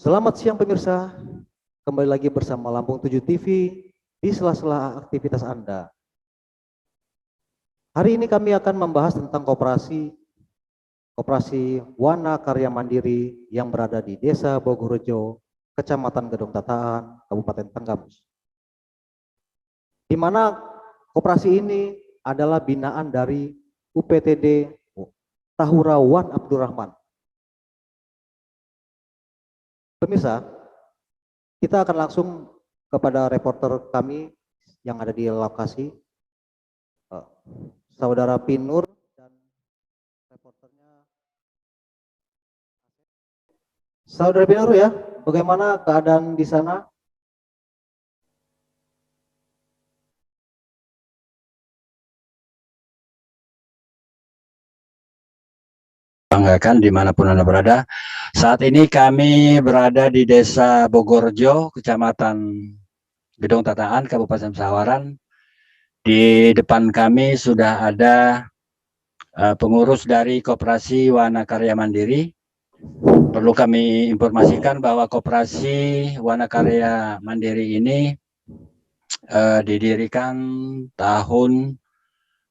Selamat siang pemirsa, kembali lagi bersama Lampung 7 TV di sela-sela aktivitas Anda. Hari ini kami akan membahas tentang koperasi Wana Karya Mandiri yang berada di Desa Bogorejo, Kecamatan Gedong Tataan, Kabupaten Tenggamus. Di mana koperasi ini adalah binaan dari UPTD Tahura Wan Abdurrahman. Pemirsa, kita akan langsung kepada reporter kami yang ada di lokasi, Saudara Pinur dan reporternya. Saudara Pinur ya, bagaimana keadaan di sana? Banggakan dimanapun Anda berada. Saat ini kami berada di Desa Bogorejo, Kecamatan Gedong Tataan, Kabupaten Sawaran. Di depan kami sudah ada pengurus dari Koperasi Wana Karya Mandiri. Perlu kami informasikan bahwa Koperasi Wana Karya Mandiri ini didirikan tahun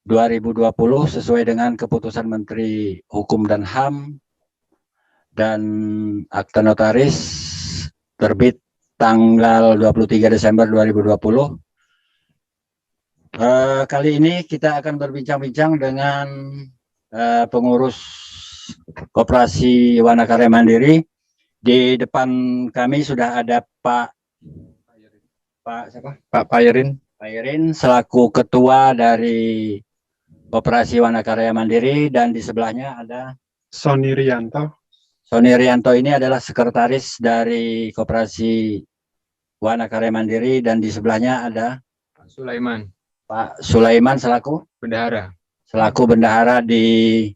2020 sesuai dengan keputusan Menteri Hukum dan HAM dan akta notaris terbit tanggal 23 Desember 2020. Kali ini kita akan berbincang-bincang dengan pengurus Koperasi Wana Karya Mandiri. Di depan kami sudah ada Pak Pairin selaku ketua dari Koperasi Wana Karya Mandiri, dan di sebelahnya ada Sony Rianto. Sony Rianto ini adalah sekretaris dari Koperasi Wana Karya Mandiri, dan di sebelahnya ada Pak Sulaiman selaku bendahara di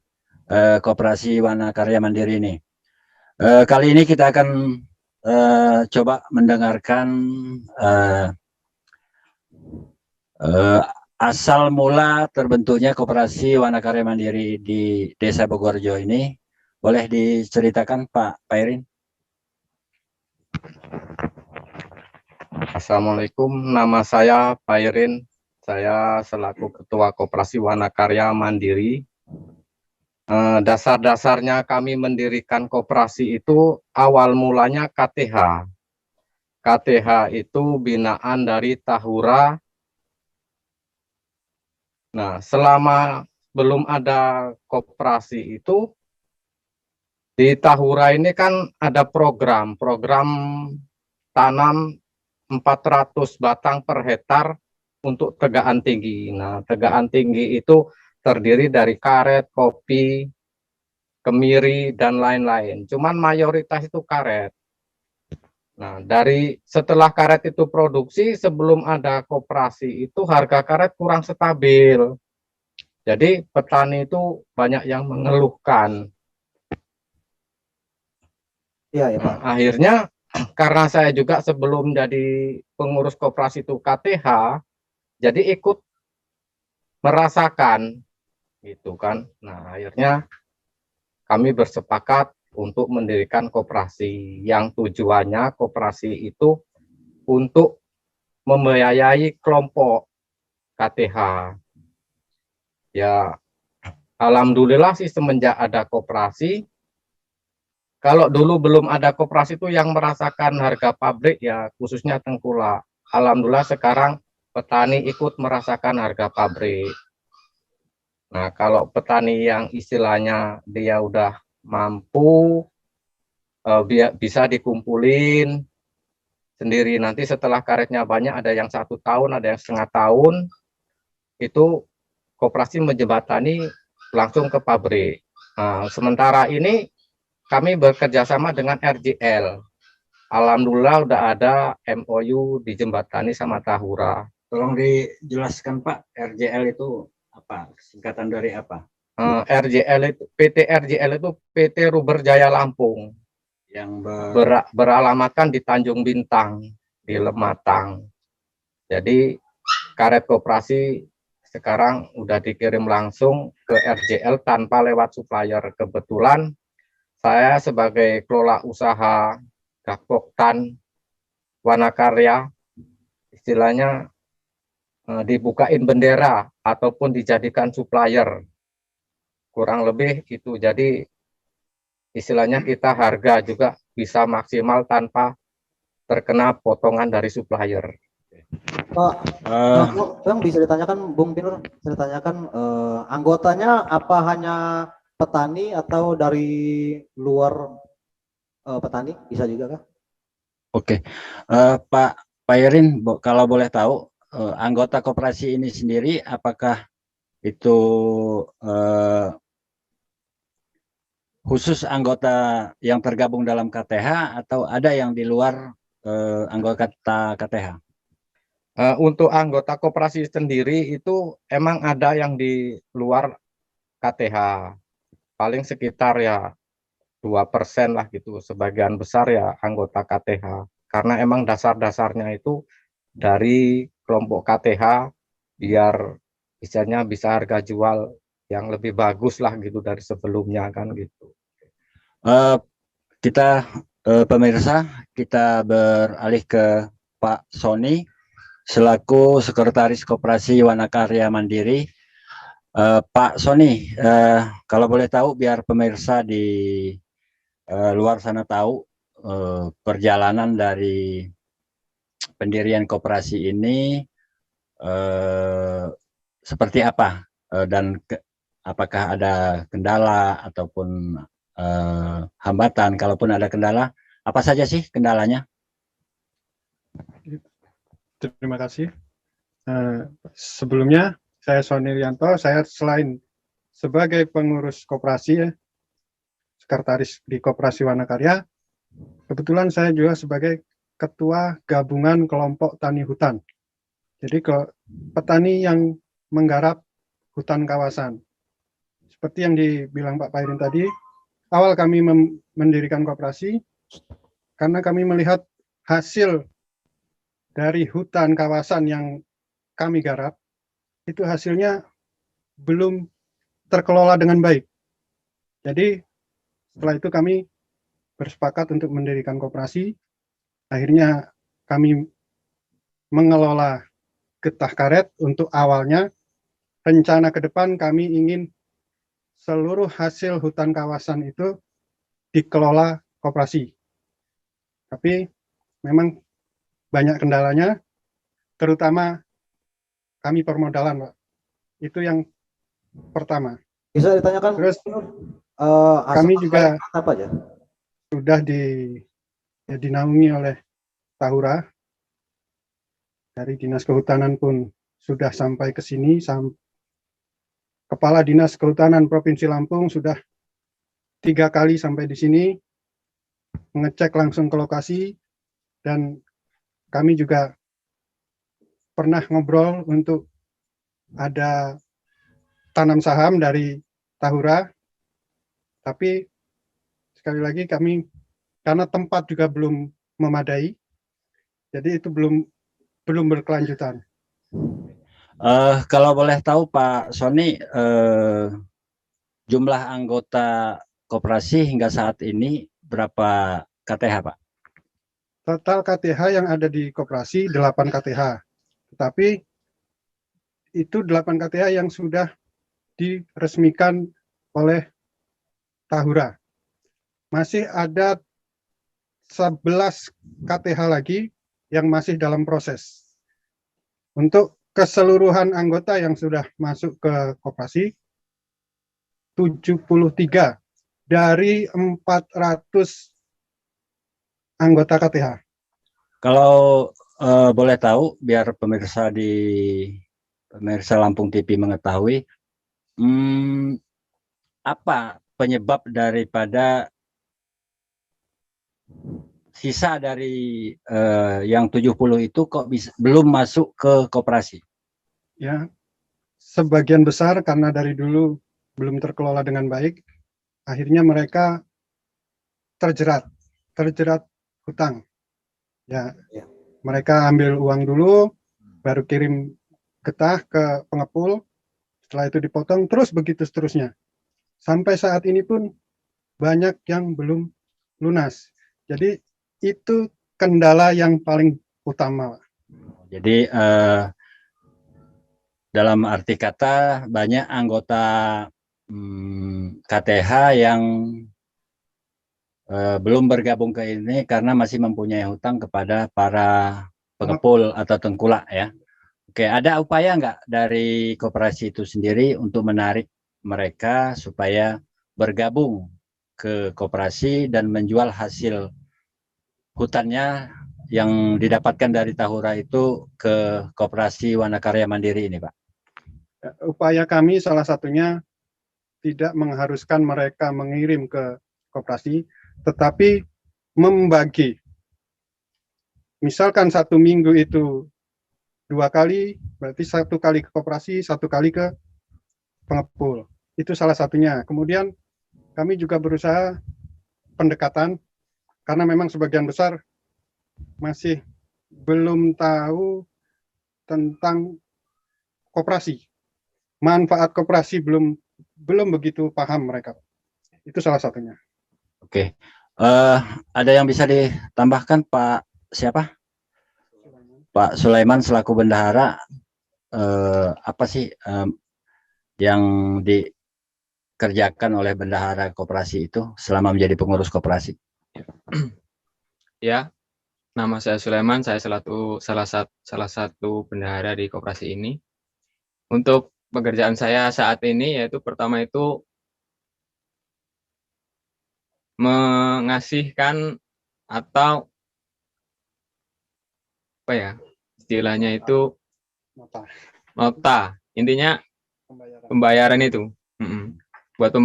Koperasi Wana Karya Mandiri ini. Kali ini kita akan coba mendengarkan asal mula terbentuknya Koperasi Wana Karya Mandiri di Desa Bogorejo ini. Boleh diceritakan Pak Pairin? Assalamualaikum, nama saya Pairin. Saya selaku Ketua Koperasi Wana Karya Mandiri. Dasar-dasarnya kami mendirikan koperasi itu awal mulanya KTH. KTH itu binaan dari Tahura. Nah, selama belum ada koperasi itu, di Tahura ini kan ada program tanam 400 batang per hektar untuk tegaan tinggi. Nah, tegaan tinggi itu terdiri dari karet, kopi, kemiri, dan lain-lain. Cuman mayoritas itu karet. Nah, setelah karet itu produksi, sebelum ada koperasi itu harga karet kurang stabil. Jadi petani itu banyak yang mengeluhkan. Iya, ya Pak. Akhirnya karena saya juga sebelum jadi pengurus koperasi itu KTH, jadi ikut merasakan gitu kan. Nah, akhirnya kami bersepakat untuk mendirikan koperasi yang tujuannya koperasi itu untuk membiayai kelompok KTH. Ya, alhamdulillah sih semenjak ada koperasi. Kalau dulu belum ada koperasi itu yang merasakan harga pabrik ya khususnya tengkulak. Alhamdulillah sekarang petani ikut merasakan harga pabrik. Nah, kalau petani yang istilahnya dia udah mampu, bisa dikumpulin sendiri. Nanti setelah karetnya banyak, ada yang 1 tahun, ada yang setengah tahun, itu koperasi menjembatani langsung ke pabrik. Nah, sementara ini kami bekerja sama dengan RJL. Alhamdulillah udah ada MOU dijembatani sama Tahura. Tolong dijelaskan Pak, RJL itu apa? Singkatan dari apa? PT RJL itu PT Rubber Jaya Lampung Yang beralamatkan di Tanjung Bintang di Lematang. Jadi karet koperasi sekarang udah dikirim langsung ke RJL tanpa lewat supplier. Kebetulan saya sebagai kelola usaha Gapoktan, Wanakarya, istilahnya dibukain bendera ataupun dijadikan supplier, kurang lebih itu. Jadi istilahnya kita harga juga bisa maksimal tanpa terkena potongan dari supplier. Pak, Eh, Bang bisa ditanyakan, Bung Pinur, bisa ditanyakan anggotanya apa hanya petani atau dari luar petani bisa juga kah? Oke, Pak Irin, kalau boleh tahu anggota koperasi ini sendiri apakah itu khusus anggota yang tergabung dalam KTH atau ada yang di luar anggota KTH? Untuk anggota koperasi sendiri itu emang ada yang di luar KTH, paling sekitar ya 2% lah gitu. Sebagian besar ya anggota KTH, karena emang dasar-dasarnya itu dari kelompok KTH biar misalnya bisa harga jual yang lebih bagus lah gitu dari sebelumnya kan gitu. Eh, kita pemirsa, kita beralih ke Pak Sony selaku Sekretaris Koperasi Wanakarya Mandiri. Pak Sony, kalau boleh tahu biar pemirsa di luar sana tahu perjalanan dari pendirian koperasi ini seperti apa dan apakah ada kendala ataupun hambatan. Kalaupun ada kendala, apa saja sih kendalanya? Terima kasih. Sebelumnya saya Sony Rianto, saya selain sebagai pengurus koperasi, sekretaris di Koperasi Wanakarya, kebetulan saya juga sebagai ketua gabungan kelompok tani hutan. Jadi petani yang menggarap hutan kawasan. Seperti yang dibilang Pak Pairin tadi, awal kami mendirikan koperasi karena kami melihat hasil dari hutan kawasan yang kami garap, itu hasilnya belum terkelola dengan baik. Jadi setelah itu kami bersepakat untuk mendirikan koperasi. Akhirnya kami mengelola getah karet untuk awalnya. Rencana ke depan kami ingin seluruh hasil hutan kawasan itu dikelola koperasi. Tapi memang banyak kendalanya, terutama kami permodalan, Pak. Itu yang pertama. Bisa ditanyakan, Terus asal kami juga apa aja? sudah dinaungi oleh Tahura. Dari Dinas Kehutanan pun sudah sampai ke sini. Kepala Dinas Kehutanan Provinsi Lampung sudah 3 kali sampai di sini, mengecek langsung ke lokasi, dan kami juga pernah ngobrol untuk ada tanam saham dari Tahura. Tapi sekali lagi kami, karena tempat juga belum memadai, jadi itu belum berkelanjutan. Kalau boleh tahu Pak Sony, jumlah anggota koperasi hingga saat ini berapa KTH, Pak? Total KTH yang ada di koperasi 8 KTH. Tetapi itu 8 KTH yang sudah diresmikan oleh Tahura. Masih ada 11 KTH lagi yang masih dalam proses. Untuk keseluruhan anggota yang sudah masuk ke koperasi 73 dari 400 anggota KTH. Kalau boleh tahu, biar pemirsa Lampung TV mengetahui, apa penyebab daripada sisa dari yang 70 itu kok belum masuk ke koperasi? Ya, sebagian besar karena dari dulu belum terkelola dengan baik, akhirnya mereka terjerat hutang. Ya, mereka ambil uang dulu, baru kirim getah ke pengepul, setelah itu dipotong, terus begitu seterusnya. Sampai saat ini pun banyak yang belum lunas. Jadi itu kendala yang paling utama. Jadi dalam arti kata banyak anggota KTH yang belum bergabung ke ini karena masih mempunyai hutang kepada para pengepul atau tengkulak ya. Oke, ada upaya nggak dari koperasi itu sendiri untuk menarik mereka supaya bergabung ke koperasi dan menjual hasil hutannya yang didapatkan dari Tahura itu ke koperasi Wanakarya Mandiri ini, Pak? Upaya kami salah satunya tidak mengharuskan mereka mengirim ke koperasi, tetapi membagi. Misalkan 1 minggu itu 2 kali, berarti 1 kali ke koperasi, 1 kali ke pengepul. Itu salah satunya. Kemudian kami juga berusaha pendekatan, karena memang sebagian besar masih belum tahu tentang koperasi. Manfaat koperasi belum begitu paham mereka. Itu salah satunya. Oke. Ada yang bisa ditambahkan, Pak siapa? Pak Sulaiman selaku bendahara, apa sih yang dikerjakan oleh bendahara koperasi itu selama menjadi pengurus koperasi? Ya, nama saya Sulaiman, saya salah satu bendahara di koperasi ini. Untuk pekerjaan saya saat ini yaitu pertama itu mengasihkan atau apa ya istilahnya itu nota, intinya pembayaran itu. Buat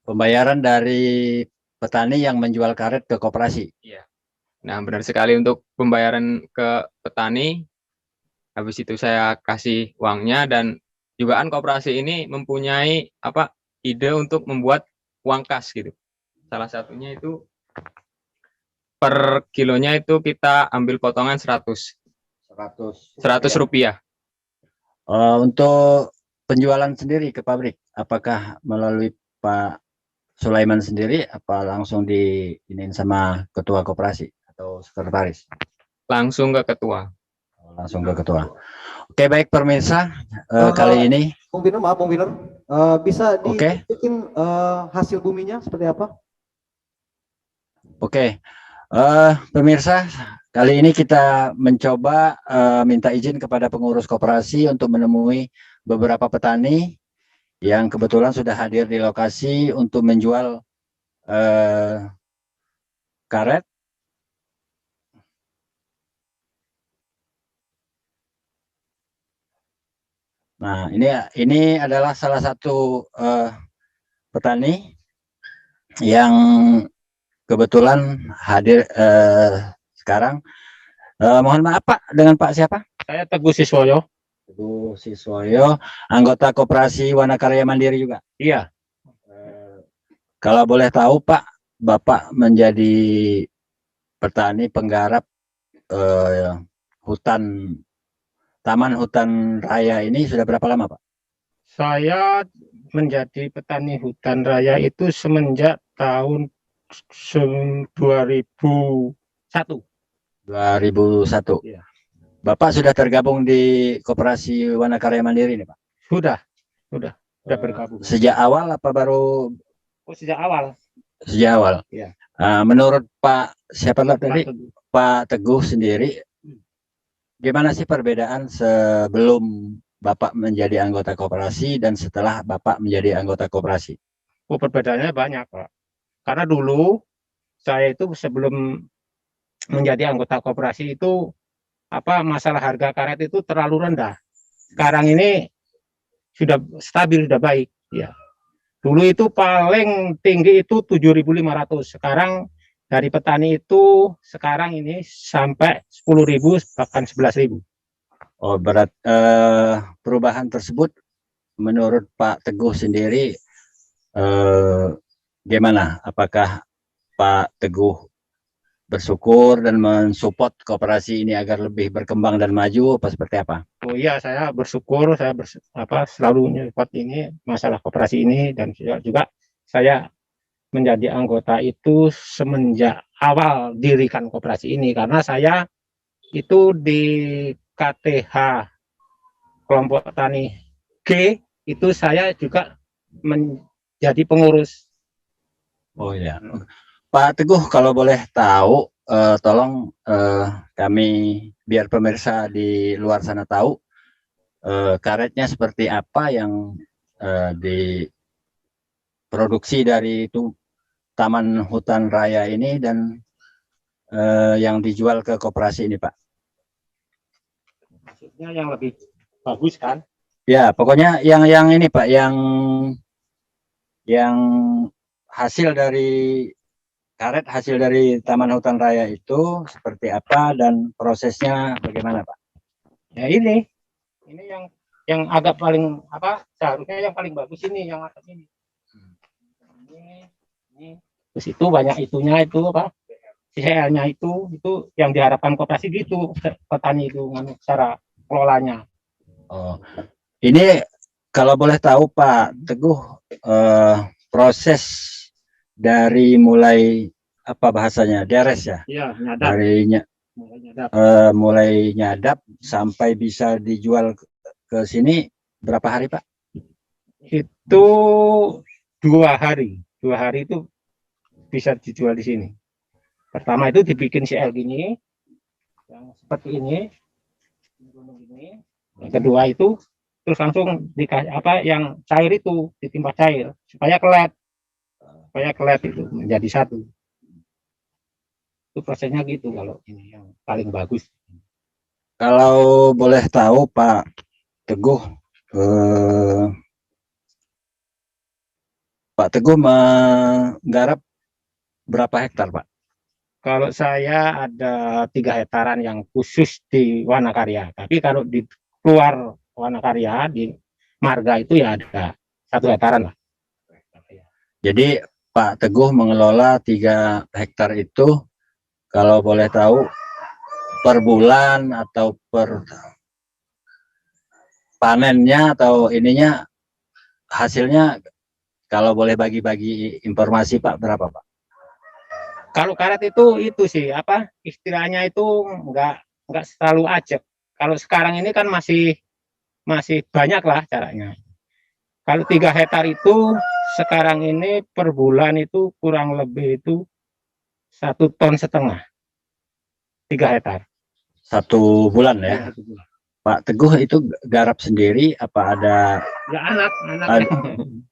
Pembayaran dari petani yang menjual karet ke koperasi. Iya. Nah, benar sekali, untuk pembayaran ke petani. Habis itu saya kasih uangnya, dan juga kan koperasi ini mempunyai ide untuk membuat uang kas gitu. Salah satunya itu per kilonya itu kita ambil potongan 100 rupiah. Untuk penjualan sendiri ke pabrik, apakah melalui Pak Sulaiman sendiri, apa langsung diinin sama ketua koperasi atau sekretaris? Langsung ke ketua. Langsung ke ketua. Oke, baik pemirsa, kali ini. Bung Winner, maaf Bung Winner, bisa Oke. ditunjukin hasil buminya seperti apa? Oke, pemirsa, kali ini kita mencoba minta izin kepada pengurus koperasi untuk menemui beberapa petani yang kebetulan sudah hadir di lokasi untuk menjual karet. Nah, ini adalah salah satu petani yang kebetulan hadir sekarang. Mohon maaf Pak, dengan Pak siapa? Saya Teguh Siswoyo. Teguh Siswoyo, anggota koperasi Wanakarya Mandiri juga. Iya. Kalau boleh tahu Pak, Bapak menjadi petani penggarap Taman Hutan Raya ini sudah berapa lama Pak? Saya menjadi petani hutan raya itu semenjak tahun 2001. 2001. Iya. Bapak sudah tergabung di koperasi Wanakarya Mandiri ini Pak? Sudah bergabung. Sejak awal apa baru? Sejak awal. Sejak awal. Iya. Menurut Pak siapa tadi? Teguh. Pak Teguh sendiri, gimana sih perbedaan sebelum Bapak menjadi anggota koperasi dan setelah Bapak menjadi anggota koperasi? Perbedaannya banyak, Pak. Karena dulu saya itu sebelum menjadi anggota koperasi itu masalah harga karet itu terlalu rendah. Sekarang ini sudah stabil, sudah baik. Ya. Dulu itu paling tinggi itu 7.500. Sekarang dari petani itu sekarang ini sampai 10.000 bahkan 11.000. Oh, perubahan tersebut menurut Pak Teguh sendiri gimana? Apakah Pak Teguh bersyukur dan mensupport koperasi ini agar lebih berkembang dan maju, apa seperti apa? Oh iya, saya bersyukur, selalu support ini masalah koperasi ini, dan juga saya menjadi anggota itu semenjak awal dirikan koperasi ini, karena saya itu di KTH kelompok tani G itu saya juga menjadi pengurus. Oh ya, Pak Teguh, kalau boleh tahu, tolong kami biar pemirsa di luar sana tahu karetnya seperti apa yang diproduksi dari itu Taman Hutan Raya ini dan yang dijual ke koperasi ini, Pak. Maksudnya yang lebih bagus kan? Ya, pokoknya yang ini, Pak, yang hasil dari karet hasil dari Taman Hutan Raya itu seperti apa dan prosesnya bagaimana, Pak? Ya ini yang agak paling seharusnya yang paling bagus ini yang atas ini. Ini. Terus itu banyak itunya itu CL-nya itu yang diharapkan koperasi gitu petani itu cara kelolanya. Oh, ini kalau boleh tahu Pak Teguh, proses dari mulai apa bahasanya deres ya? Iya, nyadap. Dari mulai nyadap sampai bisa dijual ke sini berapa hari, Pak? Itu 2 hari. 2 hari itu bisa dijual di sini. Pertama itu dibikin CL gini, yang seperti ini. Yang kedua itu terus langsung dikasih yang cair itu ditimpa cair supaya kelet itu menjadi satu. Itu prosesnya gitu kalau ini yang paling bagus. Kalau boleh tahu Pak Teguh, Pak Teguh menggarap berapa hektar, Pak? Kalau saya ada 3 hektaran yang khusus di Wanakarya, tapi kalau di luar Wanakarya di Marga itu ya ada 1 hektaran lah. Jadi Pak Teguh mengelola 3 hektar itu, kalau boleh tahu per bulan atau per panennya atau ininya hasilnya, kalau boleh bagi-bagi informasi Pak, berapa Pak? Kalau karet itu sih istilahnya itu enggak selalu ajak. Kalau sekarang ini kan masih banyak lah caranya. Kalau 3 hektar itu sekarang ini per bulan itu kurang lebih itu 1,5 ton. 3 hektar. 1 bulan ya? Pak Teguh itu garap sendiri apa ada? Ya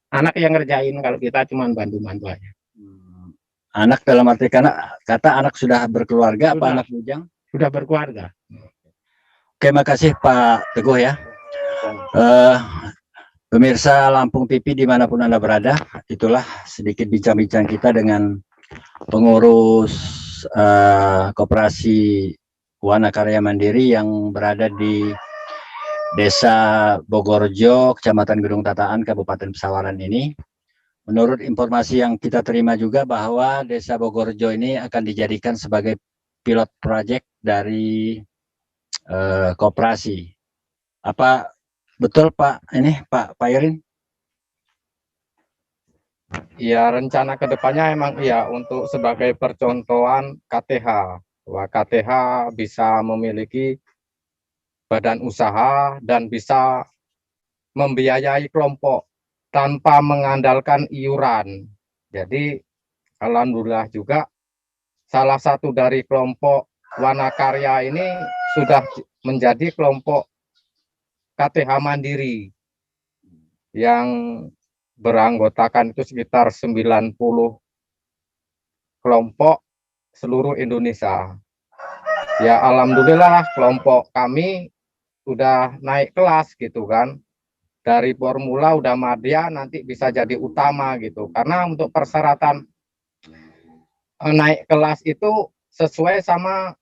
anak yang ngerjain, kalau kita cuma bantu-bantu aja. Anak dalam arti kata anak sudah berkeluarga, apa anak bujang? Sudah berkeluarga. Oke, makasih Pak Teguh ya. Pemirsa Lampung TV dimanapun Anda berada, itulah sedikit bincang-bincang kita dengan pengurus Koperasi Wanakarya Mandiri yang berada di Desa Bogorjo, Kecamatan Gedung Tataan, Kabupaten Pesawaran ini. Menurut informasi yang kita terima juga bahwa Desa Bogorjo ini akan dijadikan sebagai pilot project dari koperasi. Apa betul Pak Pak Irin? Ya, rencana kedepannya emang ya untuk sebagai percontohan KTH, bahwa KTH bisa memiliki badan usaha dan bisa membiayai kelompok tanpa mengandalkan iuran. Jadi alhamdulillah juga salah satu dari kelompok Wanakarya ini sudah menjadi kelompok KTH Mandiri yang beranggotakan itu sekitar 90 kelompok seluruh Indonesia. Ya alhamdulillah kelompok kami sudah naik kelas gitu kan. Dari formula udah madya nanti bisa jadi utama gitu. Karena untuk persyaratan naik kelas itu sesuai sama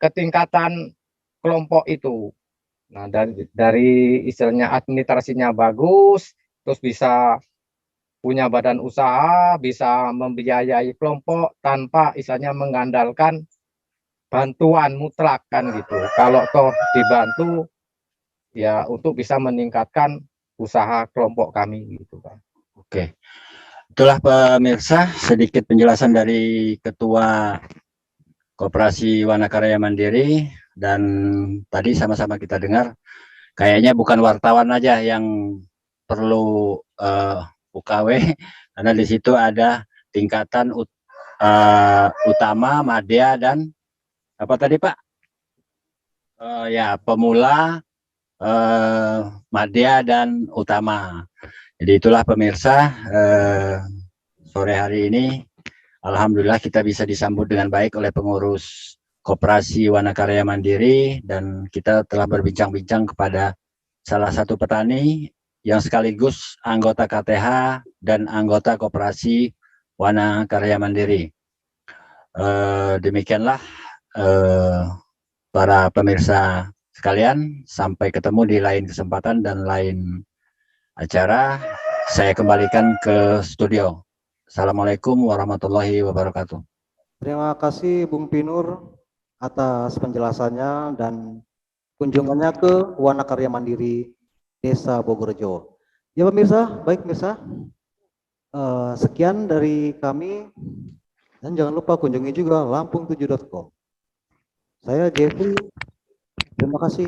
ketingkatan kelompok itu. Nah, dari istilahnya administrasinya bagus, terus bisa punya badan usaha, bisa membiayai kelompok tanpa istilahnya mengandalkan bantuan mutlak kan gitu. Kalau toh dibantu ya untuk bisa meningkatkan usaha kelompok kami gitu kan. Oke. itulah pemirsa sedikit penjelasan dari Ketua Koperasi Wanakarya Mandiri, dan tadi sama-sama kita dengar kayaknya bukan wartawan aja yang perlu UKW, karena di situ ada tingkatan utama, madya, dan apa tadi Pak? Ya, pemula, madya, dan utama. Jadi itulah pemirsa, sore hari ini alhamdulillah kita bisa disambut dengan baik oleh pengurus Koperasi Wanakarya Mandiri, dan kita telah berbincang-bincang kepada salah satu petani yang sekaligus anggota KTH dan anggota Koperasi Wanakarya Mandiri. Demikianlah para pemirsa sekalian, sampai ketemu di lain kesempatan dan lain acara. Saya kembalikan ke studio. Assalamualaikum warahmatullahi wabarakatuh. Terima kasih Bung Pinur atas penjelasannya dan kunjungannya ke Wanakarya Mandiri Desa Bogorjo. Ya pemirsa, baik pemirsa, sekian dari kami, dan jangan lupa kunjungi juga lampung7.com. Saya Jeffrey, terima kasih.